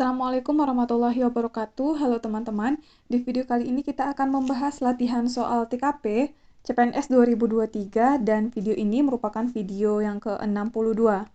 Assalamualaikum warahmatullahi wabarakatuh. Halo teman-teman, di video kali ini kita akan membahas latihan soal TKP CPNS 2023 dan video ini merupakan video yang ke-62.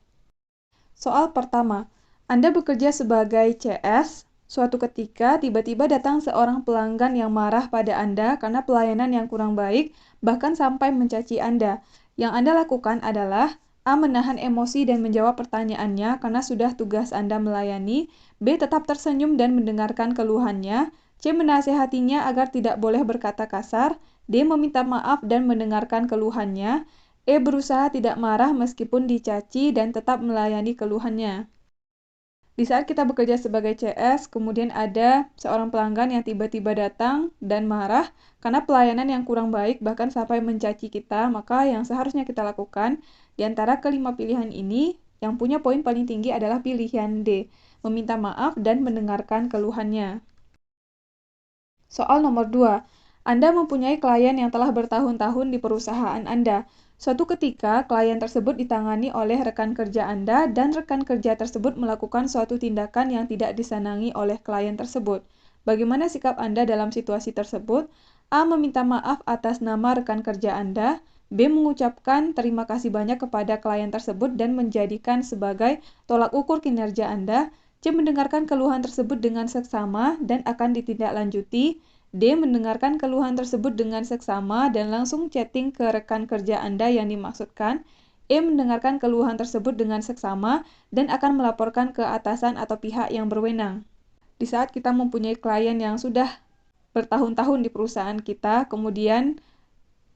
Soal pertama, Anda bekerja sebagai CS. Suatu ketika, tiba-tiba datang seorang pelanggan yang marah pada Anda karena pelayanan yang kurang baik, bahkan sampai mencaci Anda. Yang Anda lakukan adalah A. Menahan emosi dan menjawab pertanyaannya karena sudah tugas Anda melayani. B. Tetap tersenyum dan mendengarkan keluhannya. C. Menasehatinya agar tidak boleh berkata kasar. D. Meminta maaf dan mendengarkan keluhannya. E. Berusaha tidak marah meskipun dicaci dan tetap melayani keluhannya. Di saat kita bekerja sebagai CS, kemudian ada seorang pelanggan yang tiba-tiba datang dan marah karena pelayanan yang kurang baik bahkan sampai mencaci kita, maka yang seharusnya kita lakukan di antara kelima pilihan ini, yang punya poin paling tinggi adalah pilihan D, meminta maaf dan mendengarkan keluhannya. Soal nomor 2, Anda mempunyai klien yang telah bertahun-tahun di perusahaan Anda. Suatu ketika, klien tersebut ditangani oleh rekan kerja Anda dan rekan kerja tersebut melakukan suatu tindakan yang tidak disenangi oleh klien tersebut. Bagaimana sikap Anda dalam situasi tersebut? A. Meminta maaf atas nama rekan kerja Anda. B. Mengucapkan terima kasih banyak kepada klien tersebut dan menjadikan sebagai tolak ukur kinerja Anda. C. Mendengarkan keluhan tersebut dengan seksama dan akan ditindaklanjuti. D. Mendengarkan keluhan tersebut dengan seksama dan langsung chatting ke rekan kerja Anda yang dimaksudkan. E. Mendengarkan keluhan tersebut dengan seksama dan akan melaporkan ke atasan atau pihak yang berwenang. Di saat kita mempunyai klien yang sudah bertahun-tahun di perusahaan kita, kemudian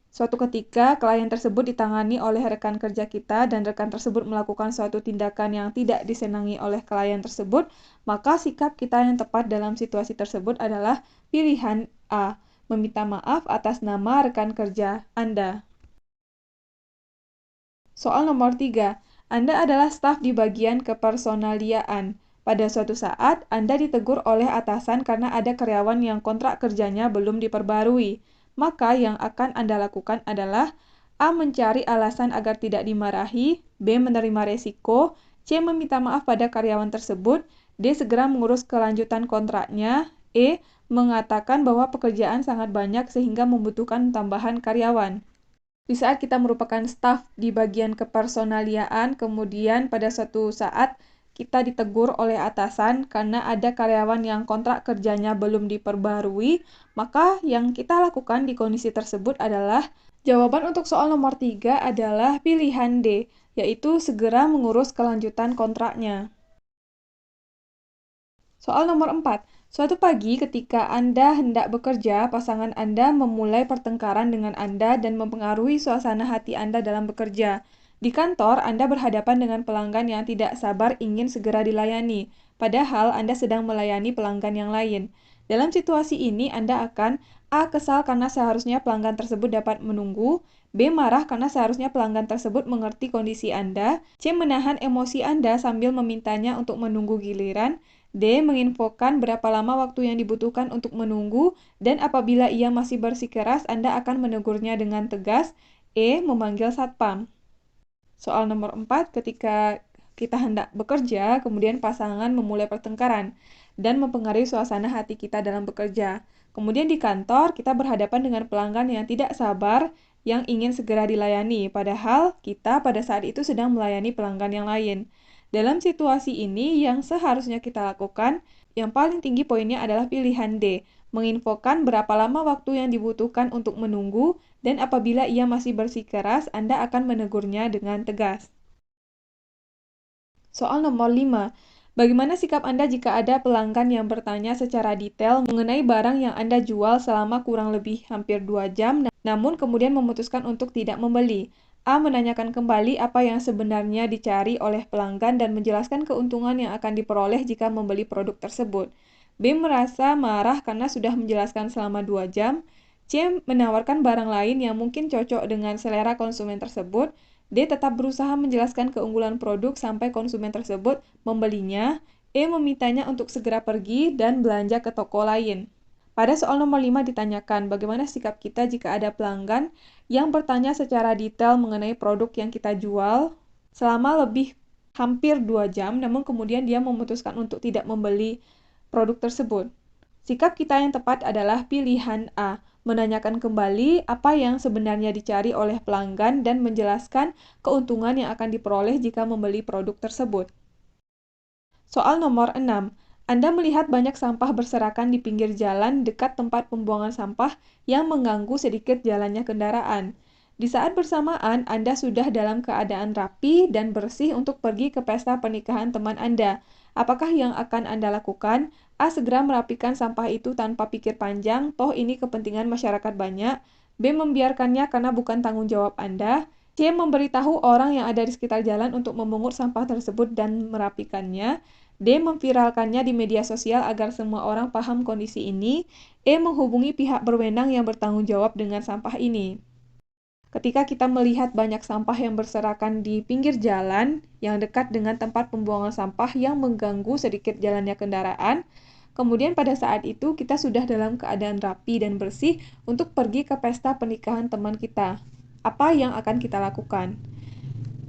suatu ketika klien tersebut ditangani oleh rekan kerja kita dan rekan tersebut melakukan suatu tindakan yang tidak disenangi oleh klien tersebut, maka sikap kita yang tepat dalam situasi tersebut adalah pilihan A. Meminta maaf atas nama rekan kerja Anda. Soal nomor 3. Anda adalah staf di bagian kepersonaliaan. Pada suatu saat, Anda ditegur oleh atasan karena ada karyawan yang kontrak kerjanya belum diperbarui. Maka yang akan Anda lakukan adalah A. Mencari alasan agar tidak dimarahi. B. Menerima resiko. C. Meminta maaf pada karyawan tersebut. D. Segera mengurus kelanjutan kontraknya. E. Mengatakan bahwa pekerjaan sangat banyak sehingga membutuhkan tambahan karyawan. Di saat kita merupakan staf di bagian kepersonaliaan, kemudian pada suatu saat kita ditegur oleh atasan karena ada karyawan yang kontrak kerjanya belum diperbarui, maka yang kita lakukan di kondisi tersebut adalah jawaban untuk soal nomor 3 adalah pilihan D, yaitu segera mengurus kelanjutan kontraknya. Soal nomor 4. Suatu pagi ketika Anda hendak bekerja, pasangan Anda memulai pertengkaran dengan Anda dan mempengaruhi suasana hati Anda dalam bekerja. Di kantor, Anda berhadapan dengan pelanggan yang tidak sabar ingin segera dilayani, padahal Anda sedang melayani pelanggan yang lain. Dalam situasi ini, Anda akan A. Kesal karena seharusnya pelanggan tersebut dapat menunggu. B. Marah karena seharusnya pelanggan tersebut mengerti kondisi Anda. C. Menahan emosi Anda sambil memintanya untuk menunggu giliran. D. Menginfokan berapa lama waktu yang dibutuhkan untuk menunggu, dan apabila ia masih bersikeras, Anda akan menegurnya dengan tegas. E. Memanggil satpam. Soal nomor 4, ketika kita hendak bekerja, kemudian pasangan memulai pertengkaran dan mempengaruhi suasana hati kita dalam bekerja. Kemudian di kantor, kita berhadapan dengan pelanggan yang tidak sabar, yang ingin segera dilayani, padahal kita pada saat itu sedang melayani pelanggan yang lain. Dalam situasi ini, yang seharusnya kita lakukan, yang paling tinggi poinnya adalah pilihan D, menginfokan berapa lama waktu yang dibutuhkan untuk menunggu, dan apabila ia masih bersikeras, Anda akan menegurnya dengan tegas. Soal nomor 5. Bagaimana sikap Anda jika ada pelanggan yang bertanya secara detail mengenai barang yang Anda jual selama kurang lebih hampir 2 jam, namun kemudian memutuskan untuk tidak membeli? A. Menanyakan kembali apa yang sebenarnya dicari oleh pelanggan dan menjelaskan keuntungan yang akan diperoleh jika membeli produk tersebut. B. Merasa marah karena sudah menjelaskan selama 2 jam. C. Menawarkan barang lain yang mungkin cocok dengan selera konsumen tersebut. D. Tetap berusaha menjelaskan keunggulan produk sampai konsumen tersebut membelinya. E. Memintanya untuk segera pergi dan belanja ke toko lain. Pada soal nomor 5 ditanyakan, bagaimana sikap kita jika ada pelanggan yang bertanya secara detail mengenai produk yang kita jual selama lebih hampir 2 jam, namun kemudian dia memutuskan untuk tidak membeli produk tersebut. Sikap kita yang tepat adalah pilihan A, menanyakan kembali apa yang sebenarnya dicari oleh pelanggan dan menjelaskan keuntungan yang akan diperoleh jika membeli produk tersebut. Soal nomor 6. Anda melihat banyak sampah berserakan di pinggir jalan dekat tempat pembuangan sampah yang mengganggu sedikit jalannya kendaraan. Di saat bersamaan, Anda sudah dalam keadaan rapi dan bersih untuk pergi ke pesta pernikahan teman Anda. Apakah yang akan Anda lakukan? A. Segera merapikan sampah itu tanpa pikir panjang, toh ini kepentingan masyarakat banyak. B. Membiarkannya karena bukan tanggung jawab Anda. C. Memberitahu orang yang ada di sekitar jalan untuk memungut sampah tersebut dan merapikannya. D. Memviralkannya di media sosial agar semua orang paham kondisi ini. E. Menghubungi pihak berwenang yang bertanggung jawab dengan sampah ini. Ketika kita melihat banyak sampah yang berserakan di pinggir jalan yang dekat dengan tempat pembuangan sampah yang mengganggu sedikit jalannya kendaraan, kemudian pada saat itu kita sudah dalam keadaan rapi dan bersih untuk pergi ke pesta pernikahan teman kita. Apa yang akan kita lakukan?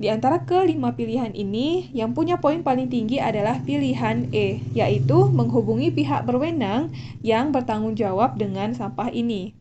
Di antara kelima pilihan ini, yang punya poin paling tinggi adalah pilihan E, yaitu menghubungi pihak berwenang yang bertanggung jawab dengan sampah ini.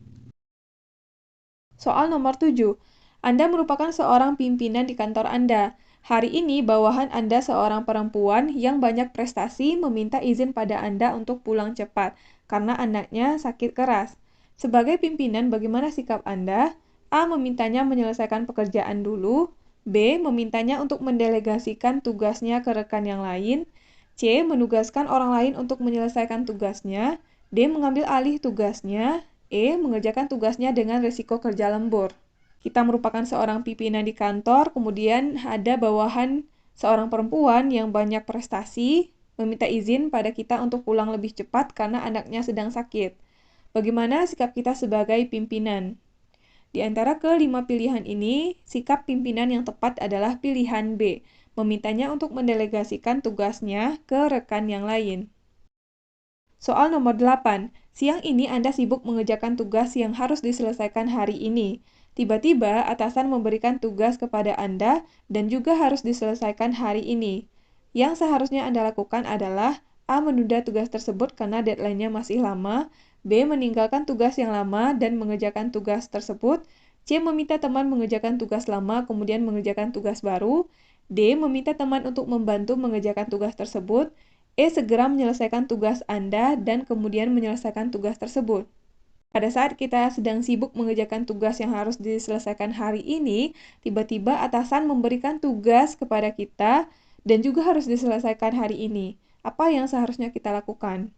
Soal nomor 7. Anda merupakan seorang pimpinan di kantor Anda. Hari ini, bawahan Anda seorang perempuan yang banyak prestasi meminta izin pada Anda untuk pulang cepat karena anaknya sakit keras. Sebagai pimpinan, bagaimana sikap Anda? A. Memintanya menyelesaikan pekerjaan dulu. B. Memintanya untuk mendelegasikan tugasnya ke rekan yang lain. C. Menugaskan orang lain untuk menyelesaikan tugasnya. D. Mengambil alih tugasnya. E. Mengerjakan tugasnya dengan risiko kerja lembur. Kita merupakan seorang pimpinan di kantor, kemudian ada bawahan seorang perempuan yang banyak prestasi, meminta izin pada kita untuk pulang lebih cepat karena anaknya sedang sakit. Bagaimana sikap kita sebagai pimpinan? Di antara kelima pilihan ini, sikap pimpinan yang tepat adalah pilihan B, memintanya untuk mendelegasikan tugasnya ke rekan yang lain. Soal nomor 8. Siang ini Anda sibuk mengerjakan tugas yang harus diselesaikan hari ini. Tiba-tiba, atasan memberikan tugas kepada Anda dan juga harus diselesaikan hari ini. Yang seharusnya Anda lakukan adalah A. Menunda tugas tersebut karena deadline-nya masih lama. B. Meninggalkan tugas yang lama dan mengerjakan tugas tersebut. C. Meminta teman mengerjakan tugas lama kemudian mengerjakan tugas baru. D. Meminta teman untuk membantu mengerjakan tugas tersebut. E. Segera menyelesaikan tugas Anda dan kemudian menyelesaikan tugas tersebut. Pada saat kita sedang sibuk mengerjakan tugas yang harus diselesaikan hari ini, tiba-tiba atasan memberikan tugas kepada kita dan juga harus diselesaikan hari ini. Apa yang seharusnya kita lakukan?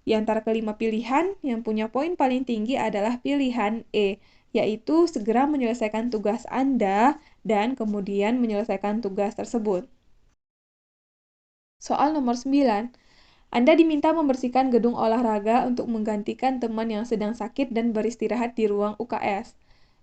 Di antara kelima pilihan, yang punya poin paling tinggi adalah pilihan E, yaitu segera menyelesaikan tugas Anda dan kemudian menyelesaikan tugas tersebut. Soal nomor 9. Anda diminta membersihkan gedung olahraga untuk menggantikan teman yang sedang sakit dan beristirahat di ruang UKS.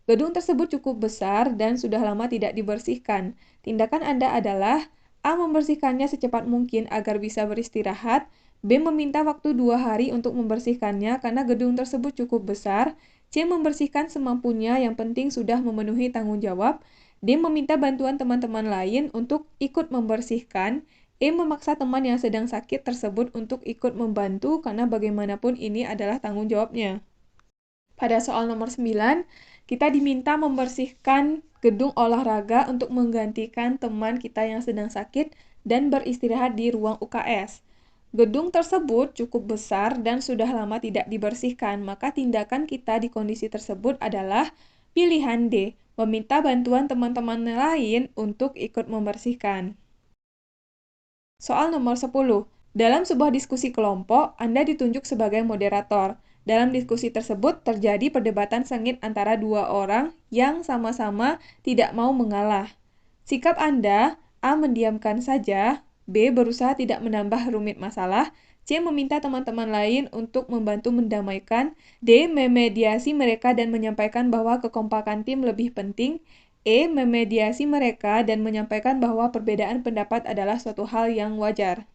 Gedung tersebut cukup besar dan sudah lama tidak dibersihkan. Tindakan Anda adalah A. Membersihkannya secepat mungkin agar bisa beristirahat. B. Meminta waktu 2 hari untuk membersihkannya karena gedung tersebut cukup besar. C. Membersihkan semampunya, yang penting sudah memenuhi tanggung jawab. D. Meminta bantuan teman-teman lain untuk ikut membersihkan. E. Memaksa teman yang sedang sakit tersebut untuk ikut membantu karena bagaimanapun ini adalah tanggung jawabnya. Pada soal nomor 9, kita diminta membersihkan gedung olahraga untuk menggantikan teman kita yang sedang sakit dan beristirahat di ruang UKS. Gedung tersebut cukup besar dan sudah lama tidak dibersihkan, maka tindakan kita di kondisi tersebut adalah pilihan D, meminta bantuan teman-teman lain untuk ikut membersihkan. Soal nomor 10. Dalam sebuah diskusi kelompok, Anda ditunjuk sebagai moderator. Dalam diskusi tersebut terjadi perdebatan sengit antara dua orang yang sama-sama tidak mau mengalah. Sikap Anda, A. Mendiamkan saja, B. Berusaha tidak menambah rumit masalah, C. Meminta teman-teman lain untuk membantu mendamaikan, D. Memediasi mereka dan menyampaikan bahwa kekompakan tim lebih penting, E. Memediasi mereka dan menyampaikan bahwa perbedaan pendapat adalah suatu hal yang wajar.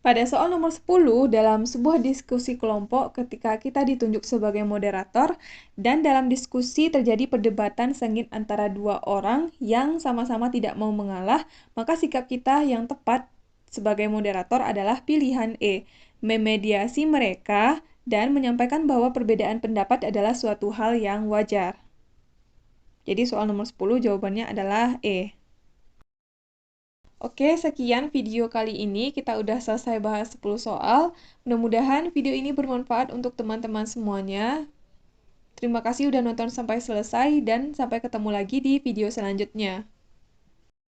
Pada soal nomor 10, dalam sebuah diskusi kelompok ketika kita ditunjuk sebagai moderator dan dalam diskusi terjadi perdebatan sengit antara dua orang yang sama-sama tidak mau mengalah, maka sikap kita yang tepat sebagai moderator adalah pilihan E, memediasi mereka dan menyampaikan bahwa perbedaan pendapat adalah suatu hal yang wajar. Jadi soal nomor 10 jawabannya adalah E. Oke, sekian video kali ini. Kita udah selesai bahas 10 soal. Mudah-mudahan video ini bermanfaat untuk teman-teman semuanya. Terima kasih udah nonton sampai selesai dan sampai ketemu lagi di video selanjutnya.